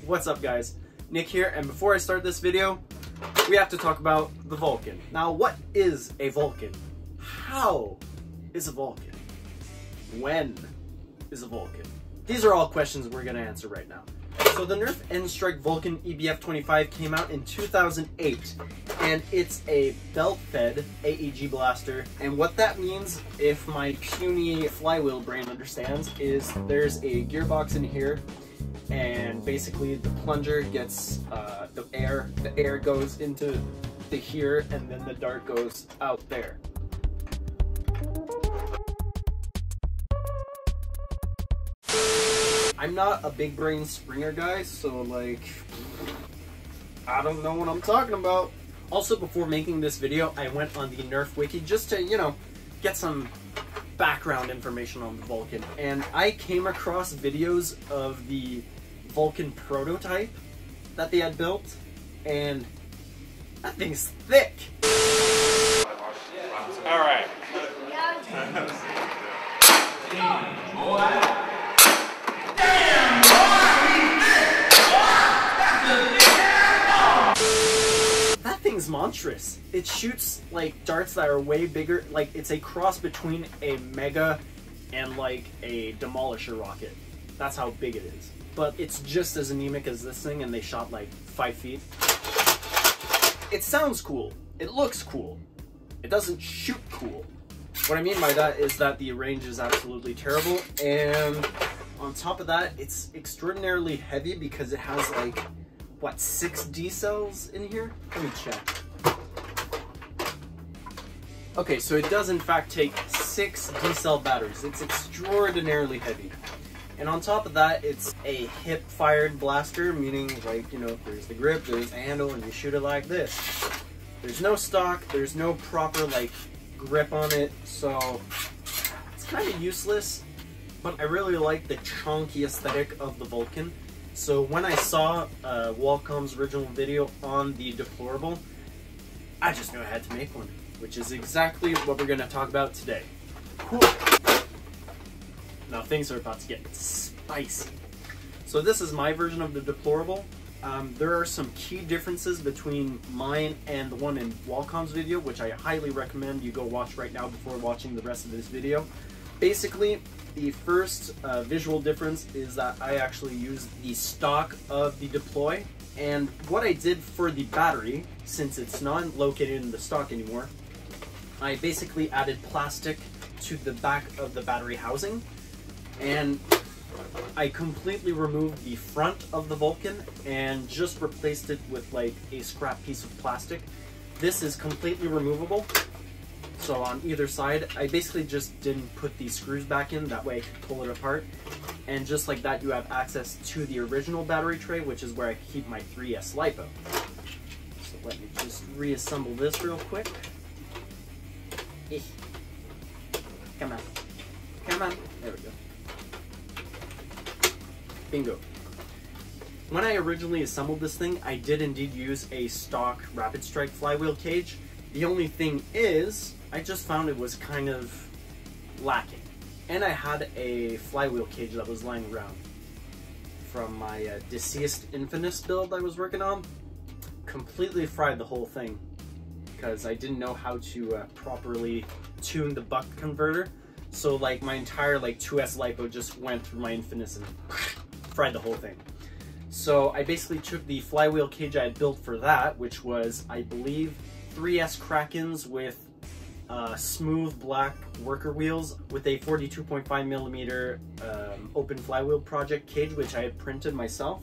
What's up guys? Nick here, and before I start this video, we have to talk about the Vulcan. Now, what is a Vulcan? How is a Vulcan? When is a Vulcan? These are all questions we're gonna answer right now. So the Nerf N-Strike Vulcan EBF-25 came out in 2008, and it's a belt-fed AEG blaster. And what that means, if my puny flywheel brain understands, is there's a gearbox in here, and basically the plunger gets the air goes into here, and then the dart goes out there. I'm not a big brain Springer guy, so like, I don't know what I'm talking about. Also, before making this video, I went on the Nerf wiki just to, you know, get some background information on the Vulcan. And I came across videos of the Vulcan prototype that they had built, and that thing's thick. All right. That thing's monstrous. It shoots like darts that are way bigger. Like, it's a cross between a Mega and like a Demolisher rocket. That's how big it is. But it's just as anemic as this thing, and they shot like 5 feet. It sounds cool. It looks cool. It doesn't shoot cool. What I mean by that is that the range is absolutely terrible, and on top of that, it's extraordinarily heavy because it has like, what, 6 D cells in here? Let me check. Okay, so it does in fact take 6 D cell batteries. It's extraordinarily heavy. And on top of that, it's a hip-fired blaster, meaning, like, you know, there's the grip, there's the handle, and you shoot it like this. There's no stock, there's no proper, like, grip on it, so it's kind of useless, but I really like the chunky aesthetic of the Vulcan. So when I saw Walcom's original video on the Deplorable, I just knew I had to make one, which is exactly what we're going to talk about today. Cool. Now things are about to get spicy. So this is my version of the Deplorable. There are some key differences between mine and the one in Walcom's video, which I highly recommend you go watch right now before watching the rest of this video. Basically, the first visual difference is that I actually used the stock of the Deploy, and what I did for the battery, since it's not located in the stock anymore, I basically added plastic to the back of the battery housing, and I completely removed the front of the Vulcan and just replaced it with like a scrap piece of plastic. This is completely removable, so on either side, I basically just didn't put these screws back in, that way I could pull it apart. And just like that, you have access to the original battery tray, which is where I keep my 3S LiPo. So let me just reassemble this real quick. Come on. Come on. There we go. Bingo. When I originally assembled this thing, I did indeed use a stock Rapid Strike flywheel cage. The only thing is, I just found it was kind of lacking. And I had a flywheel cage that was lying around from my deceased Infinus build I was working on. Completely fried the whole thing because I didn't know how to properly tune the buck converter. So like my entire like 2S LiPo just went through my Infinus and fried the whole thing. So I basically took the flywheel cage I had built for that, which was, I believe, 3S Krakens with smooth black worker wheels with a 42.5mm open flywheel project cage, which I had printed myself.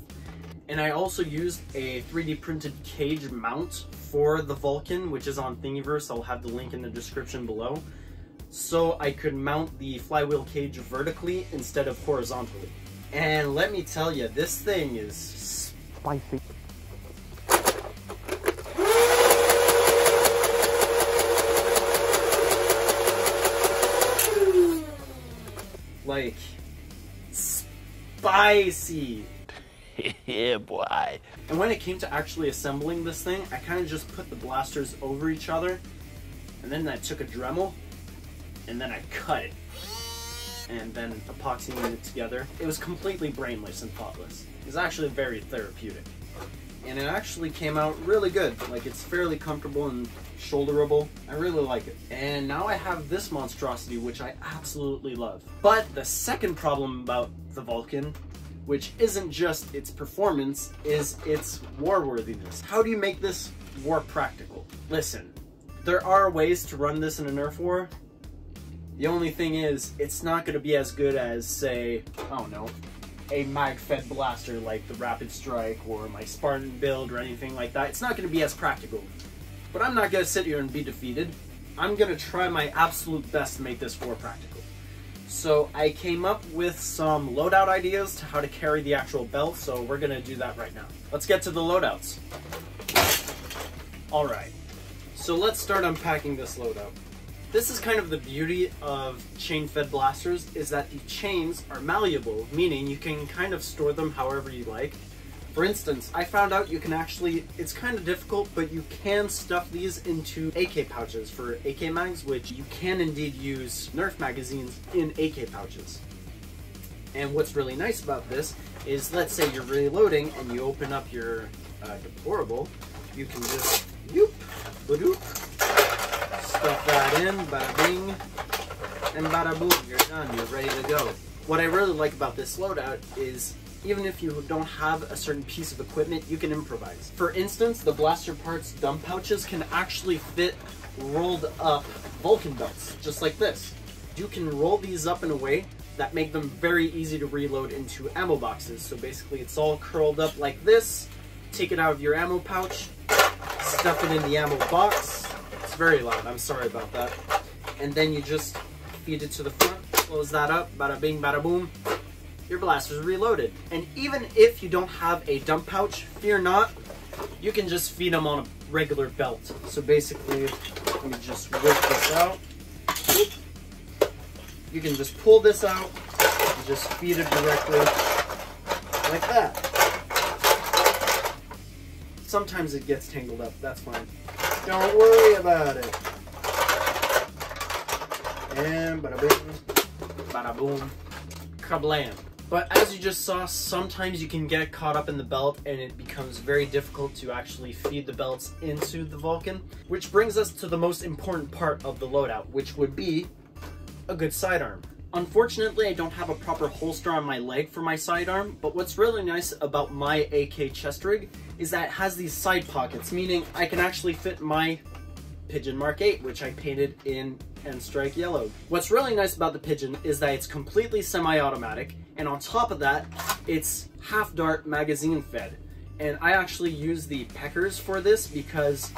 And I also used a 3D printed cage mount for the Vulcan, which is on Thingiverse. I'll have the link in the description below. So I could mount the flywheel cage vertically instead of horizontally. And let me tell you, this thing is spicy. Like, spicy. Yeah, boy. And when it came to actually assembling this thing, I kind of just put the blasters over each other, and then I took a Dremel, and then I cut it. and then epoxying it together. It was completely brainless and thoughtless. is actually very therapeutic. And it actually came out really good. Like, it's fairly comfortable and shoulderable. I really like it. And now I have this monstrosity, which I absolutely love. But the second problem about the Vulcan, which isn't just its performance, is its warworthiness. How do you make this war practical? Listen, there are ways to run this in a Nerf war. The only thing is, it's not going to be as good as, say, I don't know, a mag-fed blaster like the Rapid Strike or my Spartan build or anything like that. It's not going to be as practical. But I'm not going to sit here and be defeated. I'm going to try my absolute best to make this war practical. So I came up with some loadout ideas to how to carry the actual belt, so we're going to do that right now. Let's get to the loadouts. Alright, so let's start unpacking this loadout. This is kind of the beauty of chain-fed blasters, is that the chains are malleable, meaning you can kind of store them however you like. For instance, I found out you can actually, it's kind of difficult, but you can stuff these into AK pouches for AK mags, which you can indeed use Nerf magazines in AK pouches. And what's really nice about this is, let's say you're reloading and you open up your Deplorable, you can just, LOADOUT, stuff that in, bada bing, and bada boom, you're done, you're ready to go. What I really like about this loadout is, even if you don't have a certain piece of equipment, you can improvise. For instance, the blaster parts dump pouches can actually fit rolled up Vulcan belts, just like this. You can roll these up in a way that make them very easy to reload into ammo boxes. So basically it's all curled up like this, take it out of your ammo pouch, stuff it in the ammo box. It's very loud, I'm sorry about that. And then you just feed it to the front, close that up, bada bing, bada boom. Your blaster's reloaded. And even if you don't have a dump pouch, fear not, you can just feed them on a regular belt. So basically, let me just whip this out. You can just pull this out and just feed it directly like that. Sometimes it gets tangled up, that's fine. Don't worry about it. And bada bing, bada boom, kablam. But as you just saw, sometimes you can get caught up in the belt and it becomes very difficult to actually feed the belts into the Vulcan. Which brings us to the most important part of the loadout, which would be a good sidearm. Unfortunately, I don't have a proper holster on my leg for my sidearm, but what's really nice about my AK chest rig is that it has these side pockets, meaning I can actually fit my Pigeon Mark 8, which I painted in and strike yellow. What's really nice about the Pigeon is that it's completely semi-automatic, and on top of that, it's half dart magazine fed. And I actually use the Peckers for this because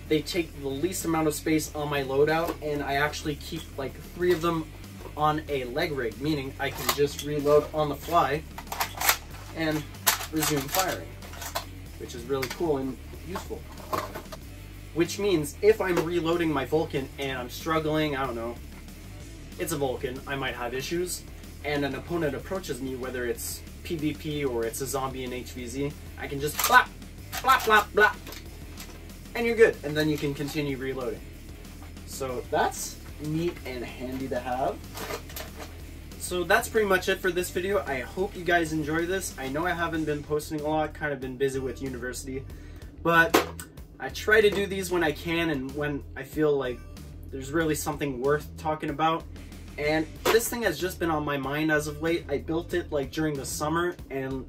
they take the least amount of space on my loadout, and I actually keep like 3 of them on a leg rig, meaning I can just reload on the fly and resume firing, which is really cool and useful. Which means if I'm reloading my Vulcan and I'm struggling, I don't know, it's a Vulcan, I might have issues, and an opponent approaches me, whether it's PvP or it's a zombie in HVZ, I can just blap, blap, blap, blap, and you're good, and then you can continue reloading. So that's neat and handy to have. So that's pretty much it for this video. I hope you guys enjoy this. I know I haven't been posting a lot, kind of been busy with university, but I try to do these when I can and when I feel like there's really something worth talking about. And this thing has just been on my mind as of late. I built it like during the summer and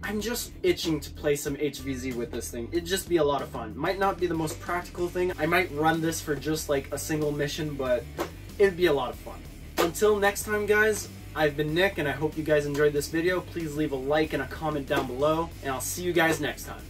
I'm just itching to play some HVZ with this thing. It'd just be a lot of fun. Might not be the most practical thing. I might run this for just like a single mission, but it'd be a lot of fun. Until next time, guys, I've been Nick and I hope you guys enjoyed this video. Please leave a like and a comment down below and I'll see you guys next time.